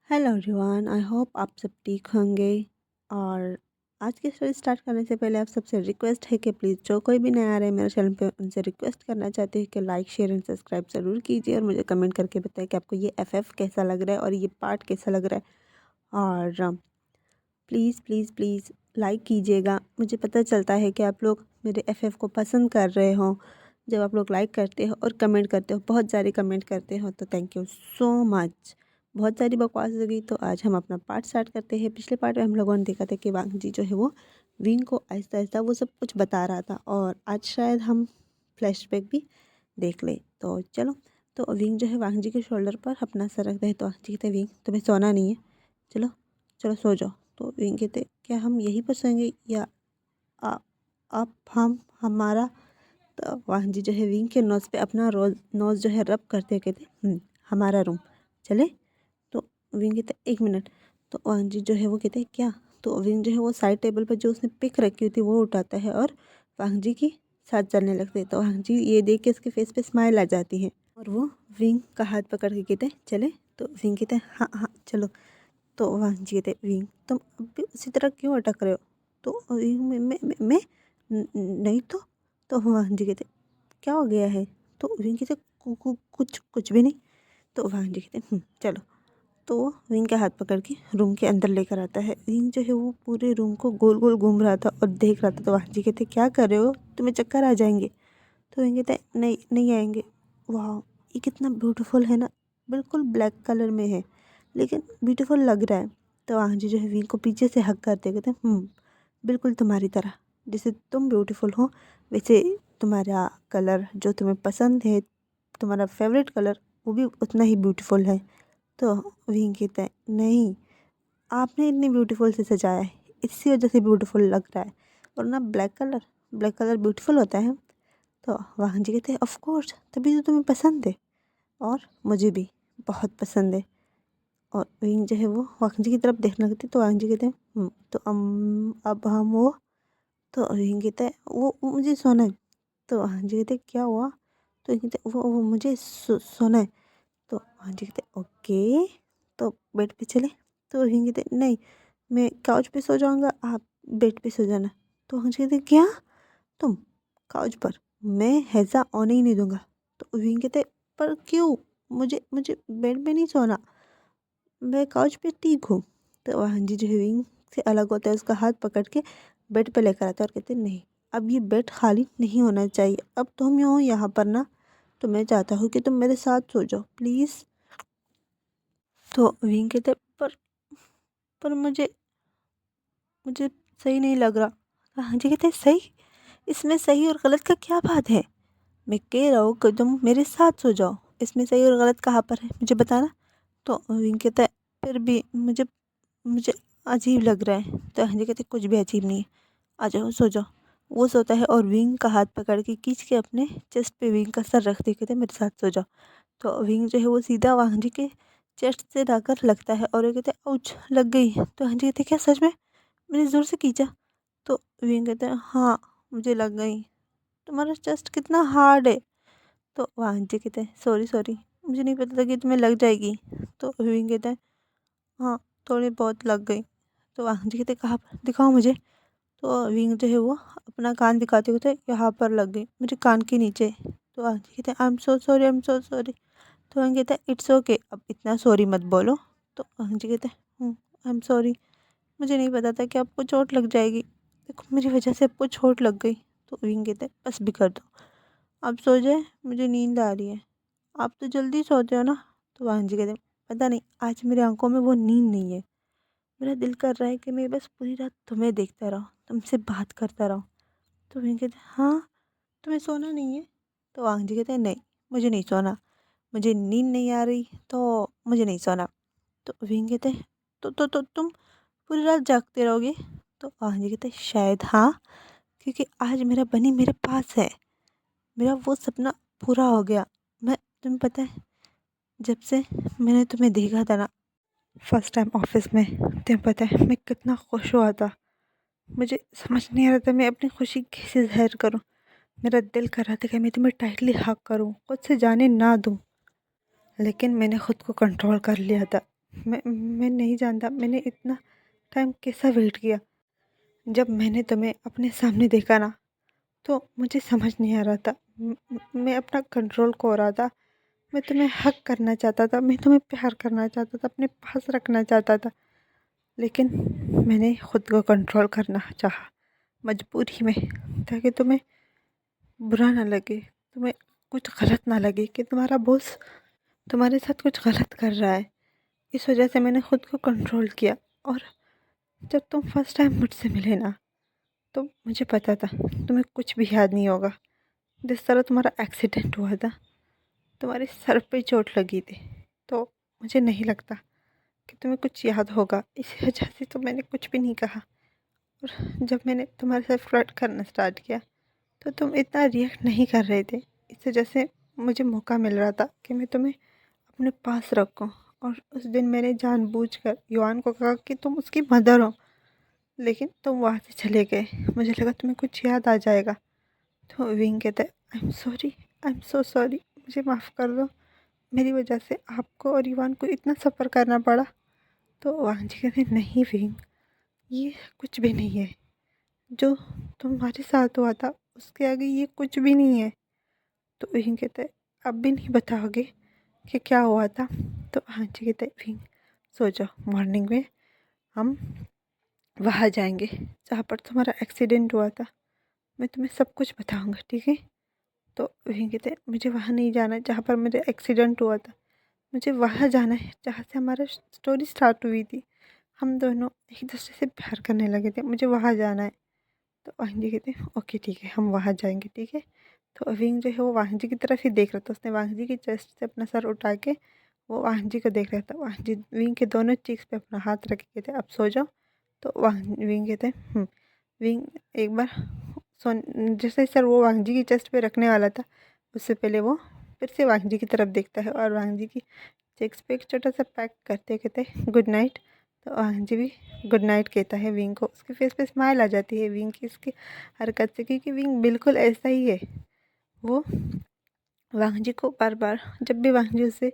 Hello everyone, I hope आप सब ठीक होंगे। और आज की स्टोरी स्टार्ट करने से पहले आप सबसे रिक्वेस्ट है कि प्लीज़ जो कोई भी नया आ रहा है मेरे चैनल पे उनसे रिक्वेस्ट करना चाहती हूँ कि लाइक शेयर एंड सब्सक्राइब ज़रूर कीजिए और मुझे कमेंट करके बताएं कि आपको ये एफएफ कैसा लग रहा है और ये पार्ट कैसा लग रहा है। और प्लीज़ प्लीज़ प्लीज़ लाइक कीजिएगा। मुझे पता चलता है कि आप लोग मेरे एफएफ को पसंद कर रहे हो। जब आप लोग लाइक करते हो और कमेंट करते हो, बहुत सारे कमेंट करते हो, तो थैंक यू सो मच। बहुत सारी बकवास हो गई, तो आज हम अपना पार्ट स्टार्ट करते हैं। पिछले पार्ट में हम लोगों ने देखा था कि वांग जी जो है वो विंग को आहिस्ता आहिस्ता वो सब कुछ बता रहा था, और आज शायद हम फ्लैशबैक भी देख ले। तो चलो, तो विंग जो है वांग जी के शोल्डर पर अपना सर रखता है, तो वांग जी कहते हैं विंग तुम्हें सोना नहीं है, चलो चलो सो जाओ। तो विंग कहते क्या हम यहीं पर सोएंगे या आ, आप हम हमारा। तो वाहन जी जो है विंग के नोज़ पे अपना रोज नोज़ जो है रब करते हुए कहते हमारा रूम चले। तो विंग कहते एक मिनट। तो वाहन जी जो है वो कहते क्या। तो विंग जो है वो साइड टेबल पर जो उसने पिक रखी हुई थी वो उठाता है और वाहन जी की साथ चलने लगते हैं। तो वाहन जी ये देख के उसके फेस पे स्माइल आ जाती है और वो विंग का हाथ पकड़ के कहते चले। तो विंग कहते हैं हाँ हाँ चलो। तो वाहन जी कहते विंग तुम अब भी उसी तरह क्यों अटक रहे हो। तो विंग मैं नहीं तो वाहन जी कहते क्या हो गया है। तो विंग कहते कुछ कुछ भी नहीं। तो वाहन जी कहते चलो। तो वो विंग का हाथ पकड़ के रूम के अंदर लेकर आता है। विंग जो है वो पूरे रूम को गोल गोल घूम रहा था और देख रहा था। तो वाहन जी कहते क्या कर रहे हो, तुम्हें चक्कर आ जाएंगे। तो विंग कहते नहीं नहीं आएंगे। वाह, ये कितना ब्यूटीफुल है ना, बिल्कुल ब्लैक कलर में है लेकिन ब्यूटीफुल लग रहा है। तो वाहन जी जो है विंग को पीछे से हक करते कहते बिल्कुल तुम्हारी तरह, जैसे तुम ब्यूटीफुल हो वैसे तुम्हारा कलर जो तुम्हें पसंद है, तुम्हारा फेवरेट कलर, वो भी उतना ही ब्यूटीफुल है। तो विंग कहते हैं नहीं, आपने इतनी ब्यूटीफुल से सजाया है इसी वजह से ब्यूटीफुल लग रहा है, वरना ब्लैक कलर ब्यूटीफुल होता है। तो वाहन जी कहते हैं ऑफ कोर्स, तभी तो तुम्हें पसंद है और मुझे भी बहुत पसंद है। और विंग जो है वो वाहन जी की तरफ देखने लगती है। तो वाहन जी कहते हैं तो अब हम वो। तो विंग कहता है वो मुझे सोना है। तो हाँ जी कहते क्या हुआ। तो ये कहते वो मुझे सोना है। तो हाँ जी कहते ओके, तो बेड पे चले। तो हिंग कहते नहीं, मैं काउच पे सो जाऊंगा, आप बेड पे सो जाना। तो हाँ जी कहते क्या, तुम काउच पर, मैं हैजा आने ही नहीं दूंगा। तो हिंग कहते पर क्यों, मुझे मुझे बेड पे नहीं सोना, मैं काउच पे ठीक हूँ। तो हाँ जी जो है विंग से अलग होता है, उसका हाथ पकड़ के बेड पे लेकर आता है और कहते नहीं, अब ये बेड खाली नहीं होना चाहिए, अब तुम यूँ हो यहाँ पर ना, तो मैं चाहता हूँ कि तुम मेरे साथ सो जाओ प्लीज़। तो विंग कहते पर मुझे मुझे सही नहीं लग रहा। तो हाँ जी कहते सही, इसमें सही और गलत का क्या बात है, मैं कह रहा हूँ कि तुम मेरे साथ सो जाओ, इसमें सही और गलत कहाँ पर है मुझे बताना। तो विंग कहता है फिर भी मुझे मुझे अजीब लग रहा है। तो हाँ जी कहते कुछ भी अजीब नहीं है, आ जाओ सो जाओ। वो सोता है और विंग का हाथ पकड़ के खींच के अपने चेस्ट पे विंग का सर रखते कहते मेरे साथ सो जाओ। तो विंग जो है वो सीधा वांग जी के चेस्ट से जाकर लगता है और वो कहते आउच लग गई। तो हाँ जी कहते क्या सच में, मैंने ज़ोर से खींचा। तो विंग कहते हैं हाँ मुझे लग गई, तुम्हारा चेस्ट कितना हार्ड है। तो वांग जी कहते हैं सॉरी सॉरी, मुझे नहीं पता था कि तुम्हें लग जाएगी। तो विंग कहते हैं हाँ थोड़ी बहुत लग गई। तो वांग जी कहते कहाँ पर दिखाओ मुझे। तो विंग जो है वो अपना कान दिखाते हुए थे यहाँ पर लग गई मेरे कान के नीचे। तो वांग जी कहते हैं I am so sorry, I am so sorry. तो वांग कहता है इट्स ओके, अब इतना सॉरी मत बोलो। तो वांग जी कहते हैं आई एम सॉरी, मुझे नहीं पता था कि आपको चोट लग जाएगी, देखो मेरी वजह से आपको चोट लग गई। तो विंग कहते हैं बस भी कर दो, आप सो जाए, मुझे नींद आ रही है, आप तो जल्दी सोते हो ना। तो वांग जी कहते हैं पता नहीं आज मेरी आंखों में वो नींद नहीं है, मेरा दिल कर रहा है कि मैं बस पूरी रात तुम्हें देखता रहूँ, तुमसे बात करता रहूँ। तो विंग कहते हैं हाँ तुम्हें सोना नहीं है। तो वांग जी कहते हैं नहीं मुझे नहीं सोना, मुझे नींद नहीं आ रही तो मुझे नहीं सोना। तो विंग कहते हैं तो तुम पूरी रात जागते रहोगे। तो वांग जी कहते हैं शायद हाँ, क्योंकि आज मेरा बनी मेरे पास है, मेरा वो सपना पूरा हो गया। मैं, तुम्हें पता है जब से मैंने तुम्हें देखा था ना फर्स्ट टाइम ऑफिस में, तुम्हें पता है मैं कितना खुश हुआ था, मुझे समझ नहीं आ रहा था मैं अपनी खुशी कैसे ज़ाहिर करूं। मेरा दिल कर रहा था कि मैं तुम्हें टाइटली हग करूं, खुद से जाने ना दूं, लेकिन मैंने खुद को कंट्रोल कर लिया था। मैं नहीं जानता मैंने इतना टाइम कैसा वेट किया। जब मैंने तुम्हें अपने सामने देखा ना, तो मुझे समझ नहीं आ रहा था। मैं अपना कंट्रोल खो रहा था। मैं तुम्हें हक करना चाहता था, मैं तुम्हें प्यार करना चाहता था, अपने पास रखना चाहता था, लेकिन मैंने खुद को कंट्रोल करना चाहा मजबूरी में, ताकि तुम्हें बुरा ना लगे, तुम्हें कुछ गलत ना लगे कि तुम्हारा बॉस तुम्हारे साथ कुछ गलत कर रहा है। इस वजह से मैंने खुद को कंट्रोल किया। और जब तुम फर्स्ट टाइम मुझसे मिले ना, तो मुझे पता था तुम्हें कुछ भी याद नहीं होगा। जिस तरह तुम्हारा एक्सीडेंट हुआ था, तुम्हारे सर पे चोट लगी थी, तो मुझे नहीं लगता कि तुम्हें कुछ याद होगा। इस वजह से तो मैंने कुछ भी नहीं कहा। और जब मैंने तुम्हारे साथ फ्लर्ट करना स्टार्ट किया, तो तुम इतना रिएक्ट नहीं कर रहे थे। इस वजह से मुझे मौका मिल रहा था कि मैं तुम्हें अपने पास रखूं। और उस दिन मैंने जानबूझकर युआन को कहा कि तुम उसकी मदर हो, लेकिन तुम वहाँ से चले गए। मुझे लगा तुम्हें कुछ याद आ जाएगा। तो विंग कहता है, I am sorry, I am so sorry, मुझे माफ़ कर दो। मेरी वजह से आपको और युवान को इतना सफ़र करना पड़ा। तो वांग जी कहते हैं, नहीं विंग, ये कुछ भी नहीं है। जो तुम्हारे साथ हुआ था उसके आगे ये कुछ भी नहीं है। तो विंग कहते हैं, अब भी नहीं बताओगे कि क्या हुआ था? तो हाँ जी कहते हैं, विंग सो जाओ, मॉर्निंग में हम वहाँ जाएंगे जहाँ पर तुम्हारा एक्सीडेंट हुआ था। मैं तुम्हें सब कुछ बताऊंगा, ठीक है? तो वहीं कहते हैं, मुझे वहाँ नहीं जाना जहाँ पर मेरा एक्सीडेंट हुआ था। मुझे वहाँ जाना है जहाँ से हमारा स्टोरी स्टार्ट हुई थी। हम दोनों एक दूसरे से प्यार करने लगे थे, मुझे वहाँ जाना है। तो वाहिनी जी कहते हैं, ओके ठीक है, हम वहाँ जाएंगे, ठीक है। तो विंग जो है वो वाहिनी जी की तरफ ही देख रहा था। उसने वाहिनी जी की चेस्ट से अपना सर उठा के वो वाहिनी जी को देख रहा था। वाहिनी जी विंग के दोनों चीक्स पे अपना हाथ रख के कहते, अब सो जाओ। तो विंग कहते हैं, विंग एक बार सोन जैसे ही सर वो वांग जी की चेस्ट पे रखने वाला था, उससे पहले वो फिर से वांग जी की तरफ देखता है और वांग जी की चेक्स पे एक छोटा सा पैक करते कहते गुड नाइट। तो वांग जी भी गुड नाइट कहता है विंग को। उसके फेस पे स्माइल आ जाती है विंग की इसकी हरकत से, क्योंकि विंग बिल्कुल ऐसा ही है। वो वांग जी को बार बार, जब भी वांग जी उससे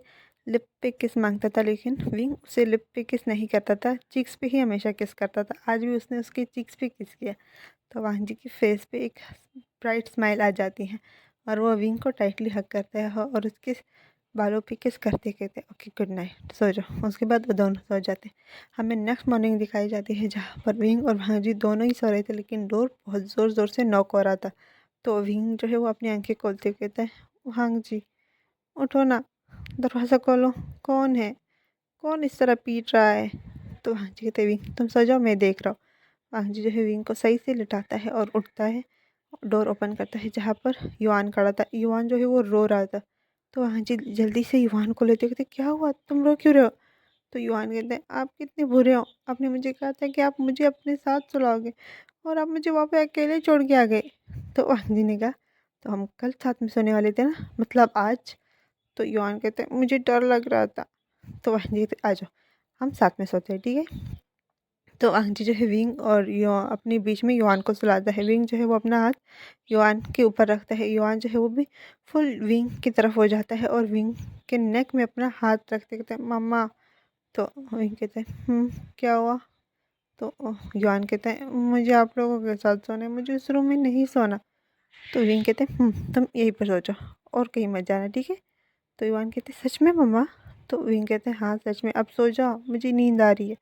लिप पे किस मांगता था, लेकिन विंग उसे लिप पे किस नहीं करता था, चीक्स पे ही हमेशा किस करता था। आज भी उसने उसकी चीक्स पे किस किया। तो वांग जी की फेस पे एक ब्राइट स्माइल आ जाती है और वो विंग को टाइटली हग करता है और उसके बालों पे किस करते कहते ओके गुड नाइट, सो जाओ। उसके बाद वो दोनों सो जाते। हमें नेक्स्ट मॉर्निंग दिखाई जाती है जहाँ पर विंग और वांग जी दोनों ही सो रहे थे, लेकिन डोर बहुत ज़ोर ज़ोर से नॉक हो रहा था। तो विंग जो है वो अपनी आंखें खोलते हुए कहता है, वांग जी उठो ना, दरवाज़ा खोलो, कौन है, कौन इस तरह पीट रहा है? तो वांग जी कहते, विंग तुम सो जाओ, मैं देख रहा हूँ। वांग जी जो है विंग को सही से लिटाता है और उठता है, डोर ओपन करता है जहाँ पर युआन खड़ा था। युआन जो है वो रो रहा था। तो वांग जी जल्दी से युआन को लेते कहते, क्या हुआ, तुम रो क्यों रहे हो? तो युआन कहते हैं, आप कितने बुरे हो, आपने मुझे कहा था कि आप मुझे अपने साथ सुलाओगे और आप मुझे वहाँ पे अकेले छोड़ के आ गए। तो वांग जी ने कहा, तो हम कल साथ में सोने वाले थे ना, मतलब आज। तो युआन कहते हैं, मुझे डर लग रहा था। तो वांग जी कहते, आ जाओ हम साथ में सोते हैं, ठीक है। तो आंटी जो है विंग और यो अपने बीच में युआन को सुलाता है। विंग जो है वो अपना हाथ युआन के ऊपर रखता है। युआन जो है वो भी फुल विंग की तरफ हो जाता है और विंग के नेक में अपना हाथ रखते कहते हैं, मम्मा। तो विंग कहते हैं, क्या हुआ? तो युआन कहते हैं, मुझे आप लोगों के साथ सोना है, मुझे उस रूम में नहीं सोना। तो विंग कहते हैं, तुम यहीं पर सो जाओ और कहीं मत जाना, ठीक है। तो युआन कहते हैं, सच में मम्मा? तो विंग कहते हैं, हाँ सच में, अब सो जाओ, मुझे नींद आ रही है।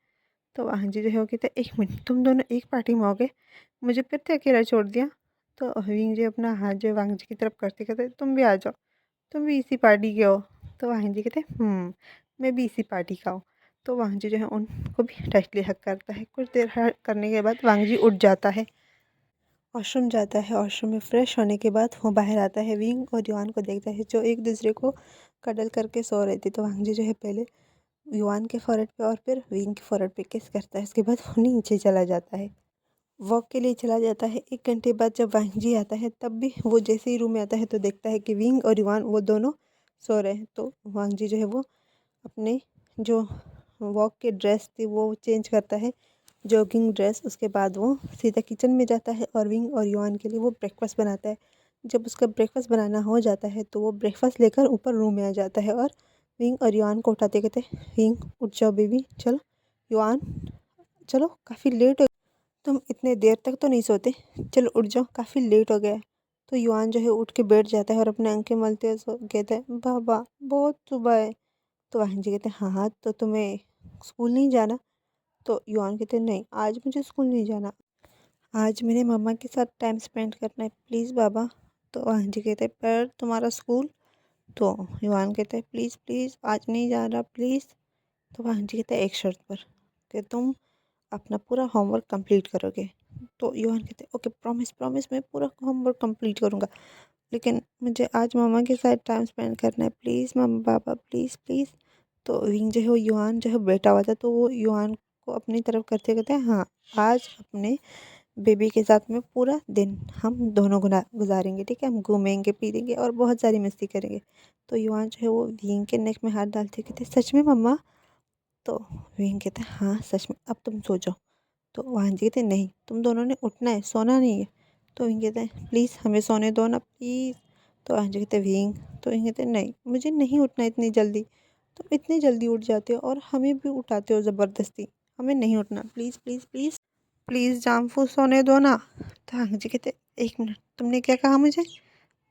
तो हाँ जी जो है वो कहते हैं, एक मिनट, तुम दोनों एक पार्टी में हो गए, मुझे फिर से अकेला छोड़ दिया। तो विंग जी अपना हाथ जो है वांग जी की तरफ करते कहते, तुम भी आ जाओ, तुम भी इसी पार्टी के हो। तो वांग जी कहते, मैं भी इसी पार्टी का हूँ। तो वांग जी जो है उनको भी टाइटली हक करता है। कुछ देर हक करने के बाद वांग जी उठ जाता है, वॉशरूम जाता है। वॉशरूम में फ्रेश होने के बाद वो बाहर आता है। विंग और युआन को देखता है जो एक दूसरे को कडल करके सो रहे थे। तो वांग जी जो है पहले युआन के फोrehead पे और फिर विंग के फोrehead पे किस करता है। उसके बाद वो नीचे चला जाता है, वॉक के लिए चला जाता है। 1 घंटे बाद जब वांग जी आता है, तब भी वो जैसे ही रूम में आता है तो देखता है कि विंग और युआन वो दोनों सो रहे हैं। तो वांग जी जो है वो अपने जो वॉक की ड्रेस थी वो चेंज करता है, जॉगिंग ड्रेस। उसके बाद वो सीधा किचन में जाता है और विंग और युआन के लिए वो ब्रेकफास्ट बनाता है। जब उसका ब्रेकफास्ट बनाना हो जाता है तो वो ब्रेकफास्ट लेकर ऊपर रूम में आ जाता है और विंग और युआन को उठाते कहते विंग उठ जाओ बेबी, चलो युआन चलो काफ़ी लेट हो, तुम इतने देर तक तो नहीं सोते, चलो उठ जाओ काफ़ी लेट हो गया है। तो युआन जो है उठ के बैठ जाता है और अपने अंक मलते हुए कहता है बाबा बहुत सुबह है। तो वाहन जी कहते हैं हाँ हाँ, तो तुम्हें स्कूल नहीं जाना? तो युआन कहते हैं नहीं, आज मुझे स्कूल नहीं जाना, आज मेरे मम्मा के साथ टाइम स्पेंड करना है प्लीज़ बाबा। तो वाहन जी कहते हैं पर तुम्हारा स्कूल? तो युआन कहते हैं प्लीज़ प्लीज़ आज नहीं जा रहा प्लीज़। तो वाहन जी कहते हैं एक शर्त पर, कि तुम अपना पूरा होमवर्क कंप्लीट करोगे। तो युआन कहते हैं ओके प्रॉमिस प्रॉमिस, मैं पूरा होमवर्क कंप्लीट करूँगा, लेकिन मुझे आज मम्मा के साथ टाइम स्पेंड करना है प्लीज़ मम्मा पापा प्लीज़ प्लीज़। तो विंग जो है वो युआन जो है बैठा हुआ था, तो वो युआन को अपनी तरफ करते कहते हैं हाँ आज अपने बेबी के साथ में पूरा दिन हम दोनों गुजारेंगे, ठीक है, हम घूमेंगे फिरेंगे और बहुत सारी मस्ती करेंगे। तो युआन जो है वो विंग के नेक में हाथ डालते कहते सच में मम्मा? तो विंग कहते हैं हाँ सच में, अब तुम सो जाओ। तो वाहन जी कहते नहीं तुम दोनों ने उठना है, सोना नहीं है। तो विंग कहते हैं प्लीज़ हमें सोने दो ना प्लीज़। तो वाहन जी कहते हैं विंग, तो विंग कहते हैं नहीं मुझे नहीं उठना इतनी जल्दी, तुम इतनी जल्दी उठ जाते हो और हमें भी उठाते हो ज़बरदस्ती, हमें नहीं उठना प्लीज़ प्लीज़ प्लीज़ प्लीज़ जामफू सोने दो ना। तो वाहन जी कहते एक मिनट तुमने क्या कहा मुझे?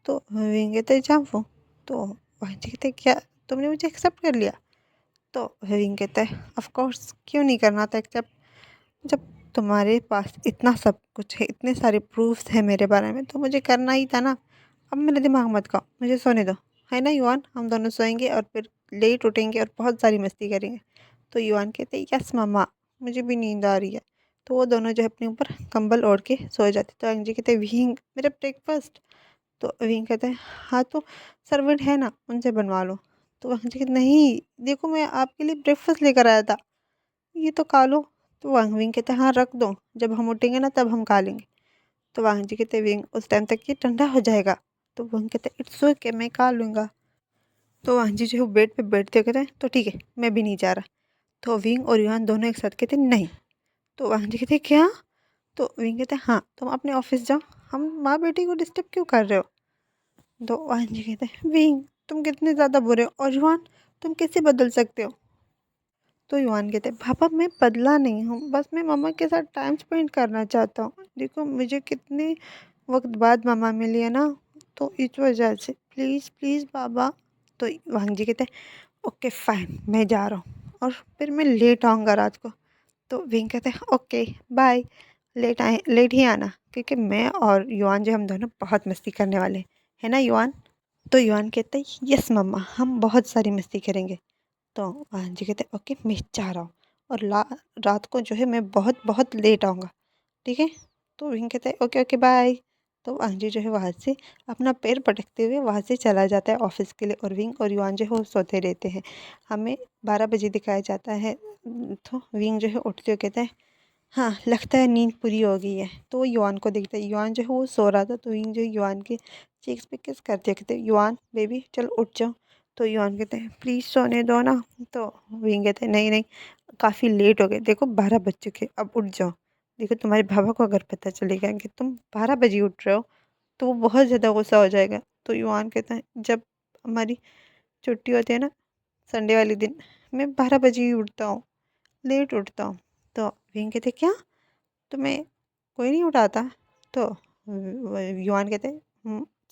तो विंग कहते हैं जामफू। तो वाहन जी कहते क्या तुमने मुझे एक्सेप्ट कर लिया? तो विंग कहता है ऑफ कोर्स क्यों नहीं करना था एक्सेप्ट, जब तुम्हारे पास इतना सब कुछ है, इतने सारे प्रूफ्स हैं मेरे बारे में, तो मुझे करना ही था ना। अब मेरा दिमाग मत खाओ, मुझे सोने दो, है ना युआन, हम दोनों सोएंगे और फिर लेट उठेंगे और बहुत सारी मस्ती करेंगे। तो युआन कहते यस मामा, मुझे भी नींद आ रही है। तो वो दोनों जो है अपने ऊपर कंबल ओढ़ के सो जाते। तो अंजी कहते विंग मेरा ब्रेकफास्ट? तो विंग कहते हैं हाँ तो सर्वेंट है ना उनसे बनवा लो। तो अंजी कहते नहीं देखो मैं आपके लिए ब्रेकफास्ट लेकर आया था, ये तो खा लो। तो वांग विंग कहते हैं हाँ रख दो, जब हम उठेंगे ना तब हम खा लेंगे। तो वांग जी कहते विंग उस टाइम तक ये ठंडा हो जाएगा। तो वांग कहते इट्स ओके मैं खा लूँगा। तो वांग जी जो है बेड पे बैठते कहते हैं तो ठीक है मैं भी नहीं जा रहा। तो विंग और युआन दोनों एक साथ कहते नहीं। तो वांग जी कहते क्या? तो विंग कहते हाँ तुम अपने ऑफिस जाओ, हम माँ बेटी को डिस्टर्ब क्यों कर रहे हो? तो वांग जी कहते विंग तुम कितने ज़्यादा बुरे हो, और युआन तुम कैसे बदल सकते हो? तो युआन कहते हैं पापा मैं बदला नहीं हूँ, बस मैं मम्मा के साथ टाइम स्पेंड करना चाहता हूँ, देखो मुझे कितने वक्त बाद मम्मा मिली है ना, तो इस वजह से प्लीज़ प्लीज़ पापा। तो वांग जी कहते हैं ओके फाइन मैं जा रहा हूँ और फिर मैं लेट आऊँगा रात को। तो विंग कहते हैं ओके बाय, लेट ही आना, क्योंकि मैं और युआन जो हम दोनों बहुत मस्ती करने वाले हैं, है ना युआन? तो युआन कहते हैं यस मम्मा हम बहुत सारी मस्ती करेंगे। तो हाँ जी कहते ओके मैं जा रहा हूँ और रात को जो है मैं बहुत बहुत लेट आऊँगा, ठीक है। तो विंग कहते हैं ओके ओके बाय। तो अंजी जो है वहाँ से अपना पैर पटकते हुए वहाँ से चला जाता है ऑफिस के लिए, और विंग और युआन जो है वो सोते रहते हैं। हमें 12 बजे दिखाया जाता है। तो विंग जो है उठते हुए कहता है हाँ लगता है नींद पूरी हो गई है। तो वो युआन को देखता है, युआन जो है वो सो रहा था, तो विंग जो है युआन के चीक्स पे किस करते कहते युआन बेबी चल उठ जाओ। तो युआन कहते हैं प्लीज़ सोने दो ना। तो विंग कहते हैं नहीं नहीं काफ़ी लेट हो गए, देखो 12 बज चुके अब उठ जाओ, देखो तुम्हारे पापा को अगर पता चलेगा कि तुम 12 बजे उठ रहे हो तो वो बहुत ज़्यादा गुस्सा हो जाएगा। तो युआन कहता है जब हमारी छुट्टी होती है ना संडे वाले दिन, मैं 12 बजे ही उठता हूँ, लेट उठता हूँ। तो विंग कहते क्या तुम्हें कोई नहीं उठाता? तो युआन कहते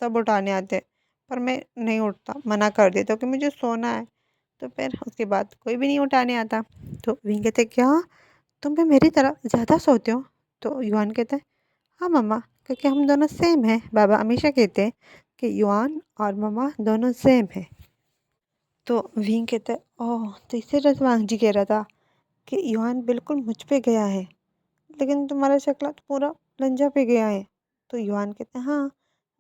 सब उठाने आते हैं पर मैं नहीं उठता, मना कर देता हूँ कि मुझे सोना है, तो फिर उसके बाद कोई भी नहीं उठाने आता। तो विंग कहते क्या तुम भी मेरी तरह ज़्यादा सोते हो? तो युआन कहता है हाँ मम्मा, क्योंकि हम दोनों सेम हैं, बाबा हमेशा कहते हैं कि युआन और मम्मा दोनों सेम हैं। तो विंग कहता है ओह तो इसे रजवांग जी कह रहा था कि युआन बिल्कुल मुझ पे गया है, लेकिन तुम्हारा शक्ल तो पूरा लंजा पे गया है। तो युआन कहते हैं हाँ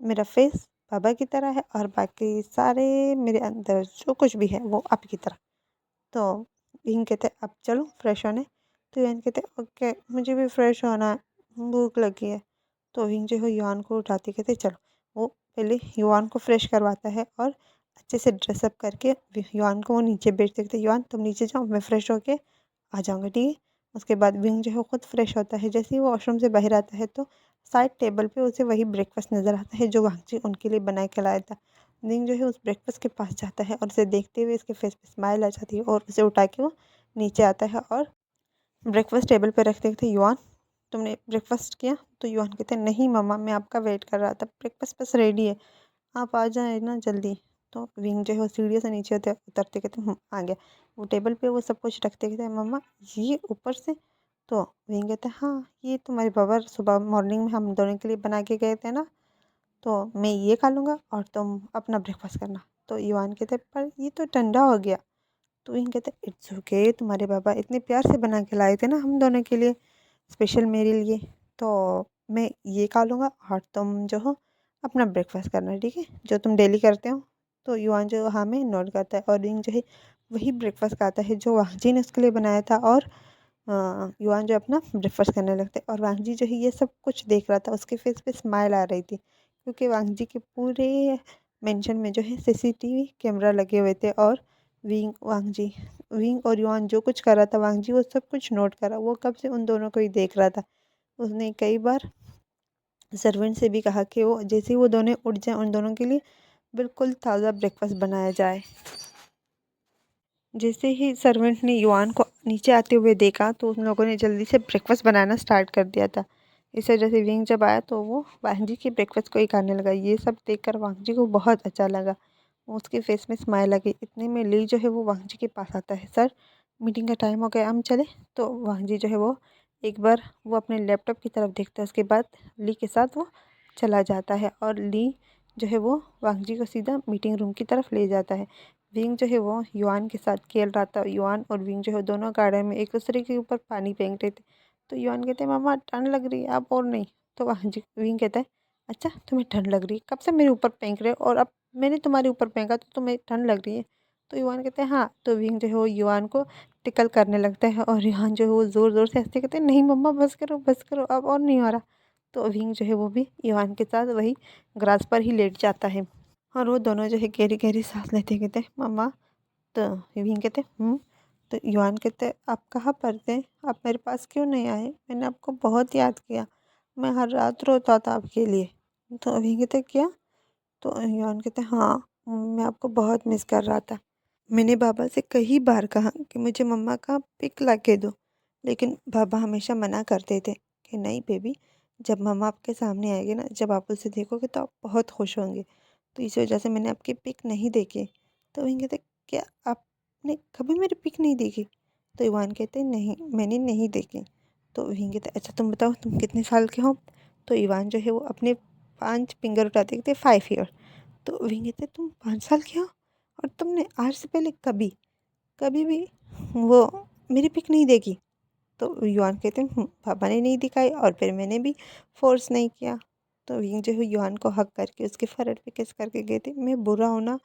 मेरा फेस बाबा की तरह है और बाकी सारे मेरे अंदर जो कुछ भी है वो आपकी तरह। तो विंग कहते अब चलो फ्रेश होने। तो युआन कहते ओके मुझे भी फ्रेश होना है, भूख लगी है। तो विंग जो है युआन को उठाते कहते चलो, वो पहले युआन को फ्रेश करवाता है और अच्छे से ड्रेसअप करके युआन को वो नीचे भेज देते, युआन तुम नीचे जाओ मैं फ्रेश होके आ जाऊँगा, ठीक है। उसके बाद विंग जो है खुद फ्रेश होता है, जैसे ही वो वॉशरूम से बाहर आता है तो साइड टेबल पे उसे वही ब्रेकफास्ट नज़र आता है जो वांग जी उनके लिए बना के लाया था। विंग जो है उस ब्रेकफास्ट के पास जाता है और उसे देखते हुए इसके फेस पे स्माइल आ जाती है और उसे उठा के वो नीचे आता है और ब्रेकफास्ट टेबल पे रख देते। युआन, तुमने ब्रेकफास्ट किया? तो युआन कहते हैं नहीं मम्मा, मैं आपका वेट कर रहा था, ब्रेकफास्ट बस रेडी है, आप आ जाए ना जल्दी। तो विंग जो है वो सीढ़ियों से नीचे उतरते कहते हैं आ गया। वो टेबल पे वो सब कुछ रखते कहते हैं मम्मा ये ऊपर से? तो विंग कहते हैं हाँ, ये तुम्हारे पापा सुबह मॉर्निंग में हम दोनों के लिए बना के गए थे ना, तो मैं ये खा लूँगा और तुम अपना ब्रेकफास्ट करना। तो युआन कहते हैं पर ये तो ठंडा हो गया। तो विंग कहते हैं इट्स ओके, तुम्हारे पापा इतने प्यार से बना के लाए थे ना हम दोनों के लिए, स्पेशल मेरे लिए, तो मैं ये खा लूँगा और तुम जो हो अपना ब्रेकफास्ट करना, ठीक है, जो तुम डेली करते हो। तो युआन जो हाँ में नोट करता है और रिंग जो है वही ब्रेकफास्ट खाता है जो वांगजी ने उसके लिए बनाया था। और युआन जो अपना ब्रेकफास्ट करने लगता है और वांगजी जो है ये सब कुछ देख रहा था, उसके फेस पे स्माइल आ रही थी क्योंकि वांगजी के पूरे मेंशन में जो है सीसीटीवी कैमरा लगे हुए थे और विंग और युआन जो कुछ कर रहा था वांगजी वो सब कुछ नोट करा। वो कब से उन दोनों को ही देख रहा था। उसने कई बार सर्वेंट से भी कहा कि वो जैसे ही वो दोनों उठ जाए उन दोनों के लिए बिल्कुल ताज़ा ब्रेकफास्ट बनाया जाए। जैसे ही सर्वेंट ने युआन को नीचे आते हुए देखा तो उन लोगों ने जल्दी से ब्रेकफास्ट बनाना स्टार्ट कर दिया था। इस वजह से विंग जब आया तो वो वांगजी के ब्रेकफास्ट को ही खाने लगा। ये सब देखकर वांगजी को बहुत अच्छा लगा, उसके फेस में स्माइल आ गई। इतने में ली जो है वो वांगजी के पास आता है, सर मीटिंग का टाइम हो गया, हम चले। तो वांगजी जो है वो एक बार वो अपने लैपटॉप की तरफ देखता है, उसके बाद ली के साथ वो चला जाता है और ली जो है वो वांगजी को सीधा मीटिंग रूम की तरफ ले जाता है। विंग जो है वो युआन के साथ खेल रहा था। युआन और विंग जो है दोनों गार्डन में एक दूसरे के ऊपर पानी फेंक रहे थे। तो युआन कहते हैं मामा ठंड लग रही है, आप और नहीं। तो वांगजी विंग कहता है अच्छा तुम्हें ठंड लग रही है, कब से मेरे ऊपर फेंक रहे हो और अब मैंने तुम्हारे ऊपर फेंका तो तुम्हें ठंड लग रही है। तो युआन कहते हैं हाँ। तो विंग जो है वो युआन को टिकल करने लगता है और युआन जो है वो ज़ोर ज़ोर से हंसते कहते हैं नहीं मम्मा बस करो अब और नहीं हो रहा। तो विंग जो है वो भी युआन के साथ वही ग्रास पर ही लेट जाता है और वो दोनों जो है गहरी गहरी सांस लेते कहते हैं मम्मा। तो विंग कहते तो युआन कहते आप कहाँ पर थे, आप मेरे पास क्यों नहीं आए, मैंने आपको बहुत याद किया, मैं हर रात रोता था आपके लिए। तो विंग कहते क्या? तो युआन कहते हाँ, मैं आपको बहुत मिस कर रहा था, मैंने बाबा से कई बार कहा कि मुझे मम्मा का पिक ला के दो, लेकिन बाबा हमेशा मना करते थे कि नहीं बेबी, जब मम्मा आपके सामने आएगी ना, जब आप उसे देखोगे तो आप बहुत खुश होंगे, तो इस वजह से मैंने आपकी पिक नहीं देखी। तो वहीं कहते क्या आपने कभी मेरी पिक नहीं देखी? तो इवान कहते नहीं मैंने नहीं देखी। तो वहीं कहते अच्छा तुम बताओ तुम कितने साल के हो? तो इवान जो है वो अपने 5 फिंगर उठाते कहते 5 ईयर। तो वहीं कहते तुम 5 साल के हो और तुमने आज से पहले कभी कभी भी वो मेरी पिक नहीं देखी? तो युआन कहते हैं पापा ने नहीं दिखाई और फिर मैंने भी फोर्स नहीं किया। तो विंग जो है युआन को हक करके उसके फरहद पे किस करके गए थे, मैं बुरा हूँ ना,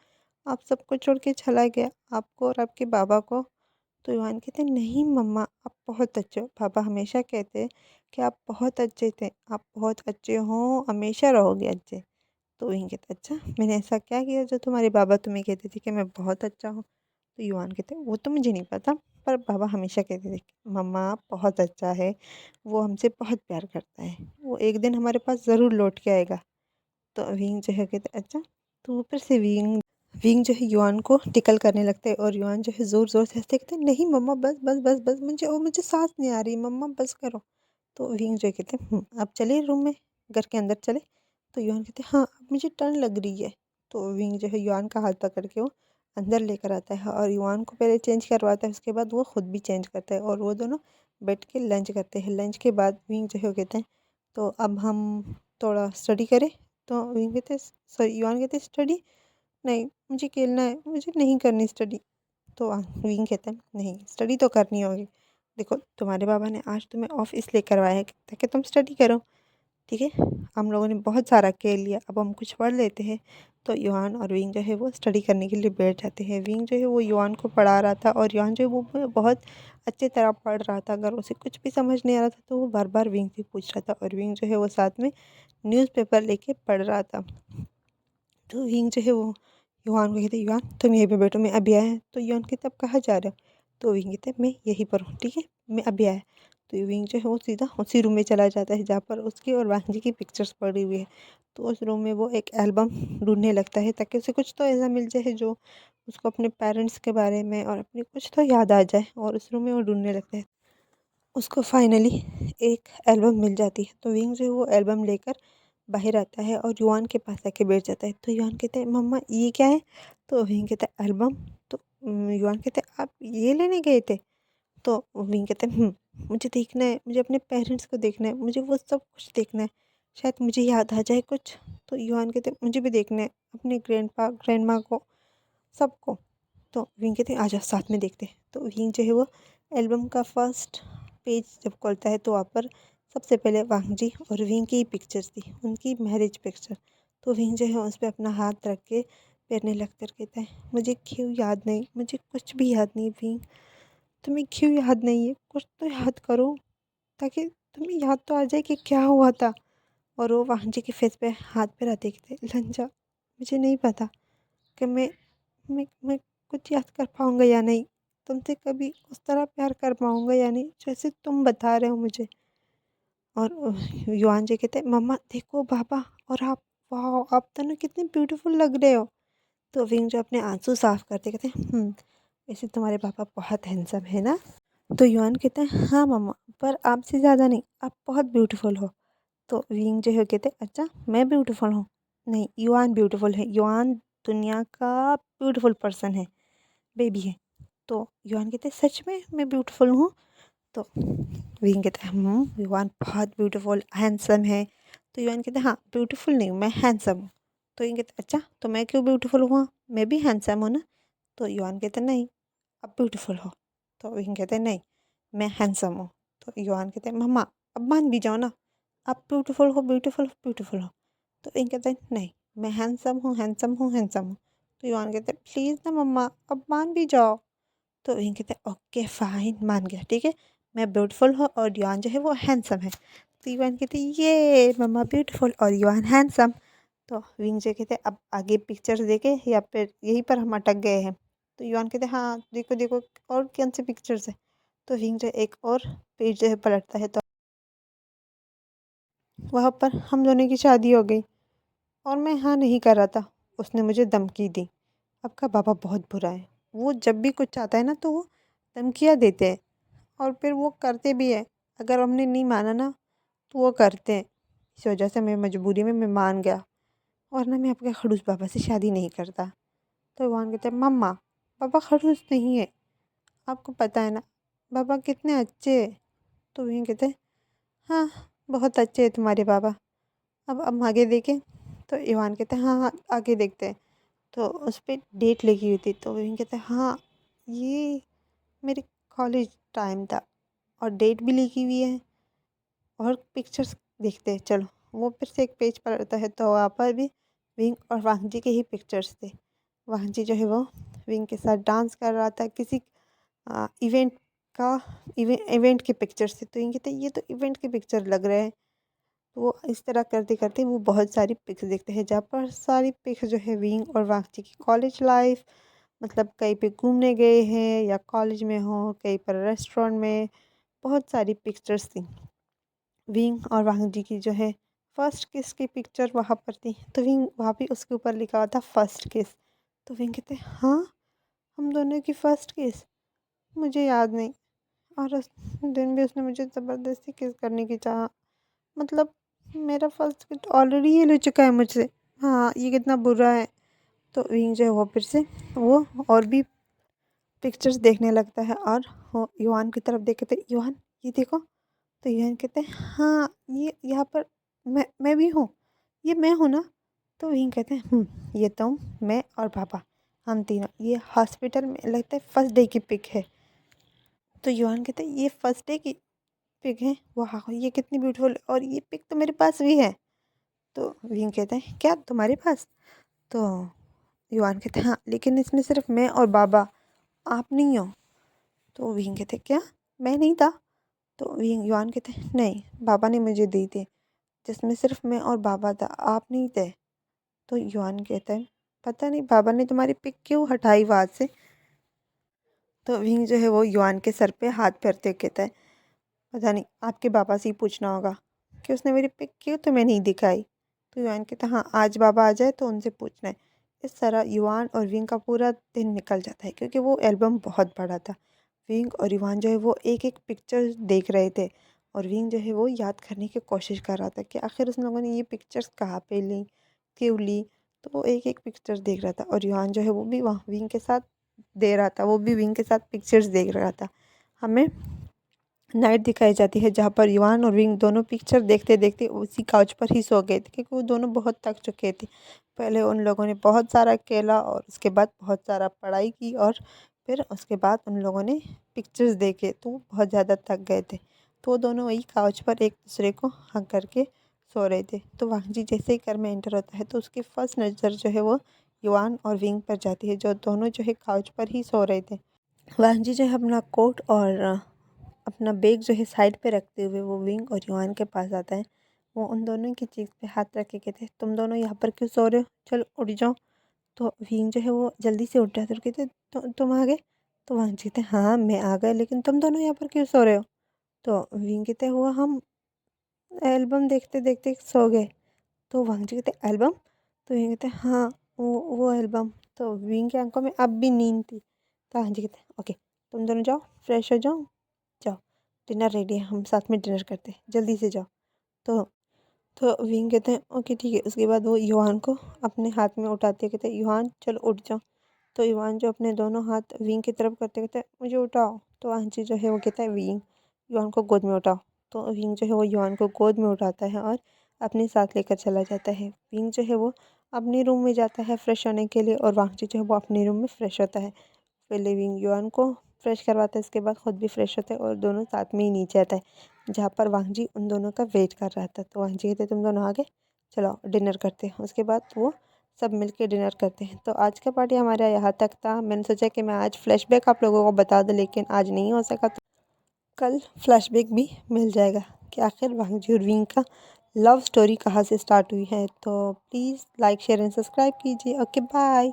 आप सबको छोड़ के चला गया, आपको और आपके बाबा को। तो युआन कहते नहीं मम्मा आप बहुत अच्छे हो, पापा हमेशा कहते हैं कि आप बहुत अच्छे थे, आप बहुत अच्छे हो, हमेशा रहोगे अच्छे। तो वहीं कहते अच्छा मैंने ऐसा क्या किया जो तुम्हारे बाबा तुम्हें कहते थे कि मैं बहुत अच्छा हूँ? तो युआन कहते वो तो मुझे नहीं पता, पर बाबा हमेशा कहते थे कि मम्मा बहुत अच्छा है, वो हमसे बहुत प्यार करता है, वो एक दिन हमारे पास ज़रूर लौट के आएगा। तो विंग जो है कहते अच्छा। तो ऊपर से विंग विंग जो है युआन को टिकल करने लगता है और युआन जो है ज़ोर ज़ोर से हंसते कहते नहीं मम्मा बस बस बस बस मुझे सांस नहीं आ रही मम्मा बस करो। तो विंग जो कहते आप चले रूम में, घर के अंदर चले। तो युआन कहते हाँ अब मुझे ठंड लग रही है। तो विंग जो है युआन का हाथ पकड़ के वो अंदर लेकर आता है और युआन को पहले चेंज करवाता है, उसके बाद वो खुद भी चेंज करता है और वो दोनों बैठ के लंच करते हैं। लंच के बाद विंग जो है वो कहते हैं तो अब हम थोड़ा स्टडी करें। तो विंग कहते सॉरी युआन कहते स्टडी नहीं, मुझे खेलना है, मुझे नहीं करनी स्टडी। तो विंग कहता है नहीं स्टडी तो करनी होगी, देखो तुम्हारे बाबा ने आज तुम्हें ऑफ इसलिए करवाया है ताकि तुम स्टडी करो, ठीक है, हम लोगों ने बहुत सारा खेल लिया, अब हम कुछ पढ़ लेते हैं। तो युआन और विंग जो है वो स्टडी करने के लिए बैठ जाते हैं। विंग जो है वो युआन को पढ़ा रहा था और युआन जो है वो बहुत अच्छी तरह पढ़ रहा था, अगर उसे कुछ भी समझ नहीं आ रहा था तो वो बार बार विंग से पूछ रहा था और विंग जो है वो साथ में न्यूज़पेपर लेके पढ़ रहा था। तो विंग जो है वो युआन को कहते युआन तुम यहीं पे बैठो मैं अभी आया। तो युआन कहते अब कहाँ जा रहे हो? तो विंग कहते मैं यहीं पर हूँ, ठीक है मैं अभी आया। तो विंग जो है वो सीधा उसी रूम में चला जाता है जहाँ पर उसकी और वांग जी की पिक्चर्स पड़ी हुई है। तो उस रूम में वो एक एल्बम ढूँढने लगता है ताकि उसे कुछ तो ऐसा मिल जाए जो उसको अपने पेरेंट्स के बारे में और अपनी कुछ तो याद आ जाए, और उस रूम में वो ढूँढने लगता है। उसको फाइनली एक एल्बम मिल जाती है। तो विंग जो है वो एल्बम लेकर बाहर आता है और युआन के पास आके बैठ जाता है। तो युआन कहते हैं मम्मा ये क्या है? तो विंग कहता है एल्बम। तो युआन कहते हैं आप ये लेने गए थे? तो विंग कहते हैं मुझे देखना है, मुझे अपने पेरेंट्स को देखना है, मुझे वो सब कुछ देखना है, शायद मुझे याद आ जाए कुछ। तो युआन कहते हैं मुझे भी देखना है अपने ग्रैंडपा ग्रैंड माँ को, सबको। तो विंग कहते हैं आ जाओ साथ में देखते हैं। तो विंग जो है वो एल्बम का फर्स्ट पेज जब खोलता है तो वहाँ पर सबसे पहले वांग जी और विंग की पिक्चर्स थी, उनकी मैरिज पिक्चर। तो विंग जो है उस पर अपना हाथ रख के पैरने लगकर कहता है मुझे क्यों याद नहीं, मुझे कुछ भी याद नहीं विंग, तुम्हें क्यों याद नहीं है, कुछ तो याद करो ताकि तुम्हें याद तो आ जाए कि क्या हुआ था। और वो वांग जी के फेस पे हाथ पे रहते कहते लंजा, मुझे नहीं पता कि मैं कुछ याद कर पाऊँगा या नहीं, तुमसे कभी उस तरह प्यार कर पाऊँगा या नहीं जैसे तुम बता रहे हो मुझे। और युआन जी कहते मम्मा देखो पापा और आप, वाह आप दोनों कितने ब्यूटीफुल लग रहे हो। तो विंग जो अपने आंसू साफ करते कहते वैसे तुम्हारे पापा बहुत हैंडसम है ना? तो युआन कहते हैं हाँ मम्मा, पर आपसे ज़्यादा नहीं, आप बहुत ब्यूटीफुल हो। तो विंग जो है कहते अच्छा मैं ब्यूटीफुल हूँ? नहीं, युआन ब्यूटीफुल है, युआन दुनिया का ब्यूटीफुल पर्सन है, बेबी है। तो युआन कहते सच में मैं ब्यूटीफुल हूँ? तो विंग कहता है युवान बहुत ब्यूटीफुल हैंडसम है। तो युवान कहते हैं हाँ ब्यूटीफुल नहीं हूँ, मैं हैंडसम हूँ। तो विंग कहते अच्छा तो मैं क्यों ब्यूटीफुल हुआ, मैं भी हैंडसम हूँ ना? तो युवान कहते नहीं आप ब्यूटीफुल हो। तो विंग कहते नहीं मैं हैंडसम हूँ। तो युवान कहते मम्मा अब मान भी जाओ ना, आप ब्यूटीफुल हो ब्यूटीफुल हो ब्यूटीफुल हो। तो विंग कहते नहीं मैं हैंडसम हूँ हैंडसम हूँ हैंडसम हूँ। तो युवान कहते प्लीज़ ना मम्मा अब मान भी जाओ। तो विंग कहते हैं ओके फाइन मान गया, ठीक है मैं ब्यूटीफुल हूँ और युआन जो है वो हैंडसम है। तो युआन कहते ये मम्मा ब्यूटीफुल और युआन हैंडसम। तो विंग जो कहते अब आगे पिक्चर्स देखे या फिर यहीं पर हम अटक गए हैं? तो युआन कहते हाँ देखो देखो और कौन सी पिक्चर्स है? तो विंग जो एक और पेज जो है पलटता है तो वहाँ पर हम दोनों की शादी हो गई और मैं हाँ नहीं कर रहा था, उसने मुझे धमकी दी। आपका पापा बहुत बुरा है, वो जब भी कुछ चाहता है ना तो वो धमकियाँ देते हैं और फिर वो करते भी है। अगर हमने नहीं माना ना तो वो करते हैं। इस वजह से मैं मजबूरी में मैं मान गया, वरना मैं आपके खड़ूस पापा से शादी नहीं करता। तो ईवान कहते हैं मम्मा पापा खड़ूस नहीं है, आपको पता है ना पापा कितने अच्छे हैं। तो वहीं कहते हैं हाँ बहुत अच्छे हैं तुम्हारे पापा, अब हम आगे देखें? तो ईवान कहते हैं हाँ हाँ आगे देखते हैं। तो उस पर डेट लिखी हुई थी। तो वहीं कहते हैं हाँ ये मेरे कॉलेज टाइम था और डेट भी लिखी हुई है और पिक्चर्स देखते हैं चलो। वो फिर से एक पेज पर रहता है तो वहाँ पर भी विंग और वांग जी के ही पिक्चर्स थे। वांग जी जो है वो विंग के साथ डांस कर रहा था किसी इवेंट का, इवेंट के पिक्चर्स थे। तो ये कहते ये तो इवेंट के पिक्चर लग रहे हैं। तो वो इस तरह करते करते वो बहुत सारी पिक्स देखते हैं जहाँ पर सारी पिक्स जो है विंग और वांग जी की कॉलेज लाइफ, मतलब कहीं पे घूमने गए हैं या कॉलेज में हो कहीं पर रेस्टोरेंट में, बहुत सारी पिक्चर्स थी। विंग और वांग जी की जो है फर्स्ट किस की पिक्चर वहाँ पर थी। तो विंग वहाँ पे उसके ऊपर लिखा हुआ था फर्स्ट किस। तो विंग कहते हाँ हम दोनों की फर्स्ट किस, मुझे याद नहीं। और उस दिन भी उसने मुझे ज़बरदस्ती किस करने की चाहा, मतलब मेरा फर्स्ट किस ऑलरेडी ये ले चुका है मुझसे। हाँ ये कितना बुरा है। तो विंग जो है वो फिर से वो और भी पिक्चर्स देखने लगता है और वो युवान की तरफ देखे थे युवान ये देखो। तो युवान कहते हैं हाँ ये यहाँ पर मैं भी हूँ, ये मैं हूँ ना? तो वहीं कहते हैं ये तुम मैं और पापा हम तीनों, ये हॉस्पिटल में लगता है फर्स्ट डे की पिक है। तो युवान कहते हैं ये फर्स्ट डे की पिक है, वाह ये कितनी ब्यूटीफुल और ये पिक तो मेरे पास भी है। तो विंग कहते हैं क्या तुम्हारे पास? तो युवान कहते हैं हाँ लेकिन इसमें सिर्फ मैं और बाबा, आप नहीं हो। तो विंग कहते क्या मैं नहीं था? तो विंग युवान कहते नहीं बाबा ने मुझे दी थी जिसमें सिर्फ मैं और बाबा था, आप नहीं थे। तो युवान कहता है पता नहीं बाबा ने तुम्हारी पिक क्यों हटाई वहाँ से। तो विंग जो है वो युवान के सर पे हाथ फेरते कहता है पता नहीं आपके पापा से ही पूछना होगा कि उसने मेरी पिक क्यों तुम्हें नहीं दिखाई। तो युवान कहता हाँ आज बाबा आ जाए तो उनसे पूछना है। इस तरह युवान और विंग का पूरा दिन निकल जाता है क्योंकि वो एल्बम बहुत बड़ा था। विंग और युवान जो है वो एक एक पिक्चर देख रहे थे और विंग जो है वो याद करने की कोशिश कर रहा था कि आखिर उन लोगों ने ये पिक्चर्स कहाँ पे ली, क्यों ली। तो वो एक एक पिक्चर देख रहा था और युवान जो है वो भी वहाँ विंग के साथ दे रहा था, वो भी विंग के साथ पिक्चर्स देख रहा था। हमें नाइट दिखाई जाती है जहाँ पर युवान और विंग दोनों पिक्चर देखते देखते उसी काउच पर ही सो गए थे क्योंकि वो दोनों बहुत थक चुके थे। पहले उन लोगों ने बहुत सारा खेला और उसके बाद बहुत सारा पढ़ाई की और फिर उसके बाद उन लोगों ने पिक्चर्स देखे तो वो बहुत ज़्यादा थक गए थे। तो वो दोनों वही काउच पर एक दूसरे को हग करके सो रहे थे। तो वांगजी जैसे ही घर में एंटर होता है तो उसकी फर्स्ट नज़र जो है वो युवान और विंग पर जाती है जो दोनों जो है काउच पर ही सो रहे थे। वांगजी जो है अपना कोट और अपना बैग जो है साइड पे रखते हुए वो विंग और युवान के पास आता है। वो उन दोनों की चीज़ पे हाथ रख के कहते हैं तुम दोनों यहाँ पर क्यों सो रहे हो, चलो उठ जाओ। तो विंग जो है वो जल्दी से उठ जाते और कहते तुम आ गए। तो वांग जी कहते हाँ मैं आ गए लेकिन तुम दोनों यहाँ पर क्यों सो रहे हो। तो विंग कहते हुआ हम एल्बम देखते देखते सो गए। तो वांग जी कहते एल्बम। तो विंग कहते हाँ वो एल्बम। तो विंग की आंखों में अब भी नींद थी। तो वांग जी कहते ओके तुम दोनों जाओ फ्रेश हो जाओ, जाओ डिनर रेडी है, हम साथ में डिनर करते हैं, जल्दी से जाओ। तो विंग कहते हैं ओके ठीक है। उसके बाद वो युवान को अपने हाथ में उठाते कहते हैं युवान चलो उठ जाओ। तो युवान जो अपने दोनों हाथ विंग की तरफ करते कहते हैं मुझे उठाओ। तो आंची जो है वो कहता है विंग युवान को गोद में उठाओ। तो विंग जो है वो युवान को गोद में उठाता है और अपने साथ लेकर चला जाता है। विंग जो है वो अपने रूम में जाता है फ्रेश होने के लिए और वांगची जो है वो अपने रूम में फ्रेश होता है। फिर लिविंग युआन को फ्रेश करवाता है, इसके बाद खुद भी फ्रेश होता है और दोनों साथ में ही नीचे आता है जहाँ पर वांगजी उन दोनों का वेट कर रहा था। तो वांगजी कहते तुम दोनों आ गए, चलो डिनर करते हैं। उसके बाद वो सब मिलके डिनर करते हैं। तो आज का पार्टी हमारा यहाँ तक था। मैंने सोचा कि मैं आज फ्लैशबैक आप लोगों को बता दूँ लेकिन आज नहीं हो सका, तो कल फ्लैशबैक भी मिल जाएगा कि आखिर वांगजी और विंग का लव स्टोरी कहाँ से स्टार्ट हुई है। तो please like share and subscribe कीजिए। Okay bye.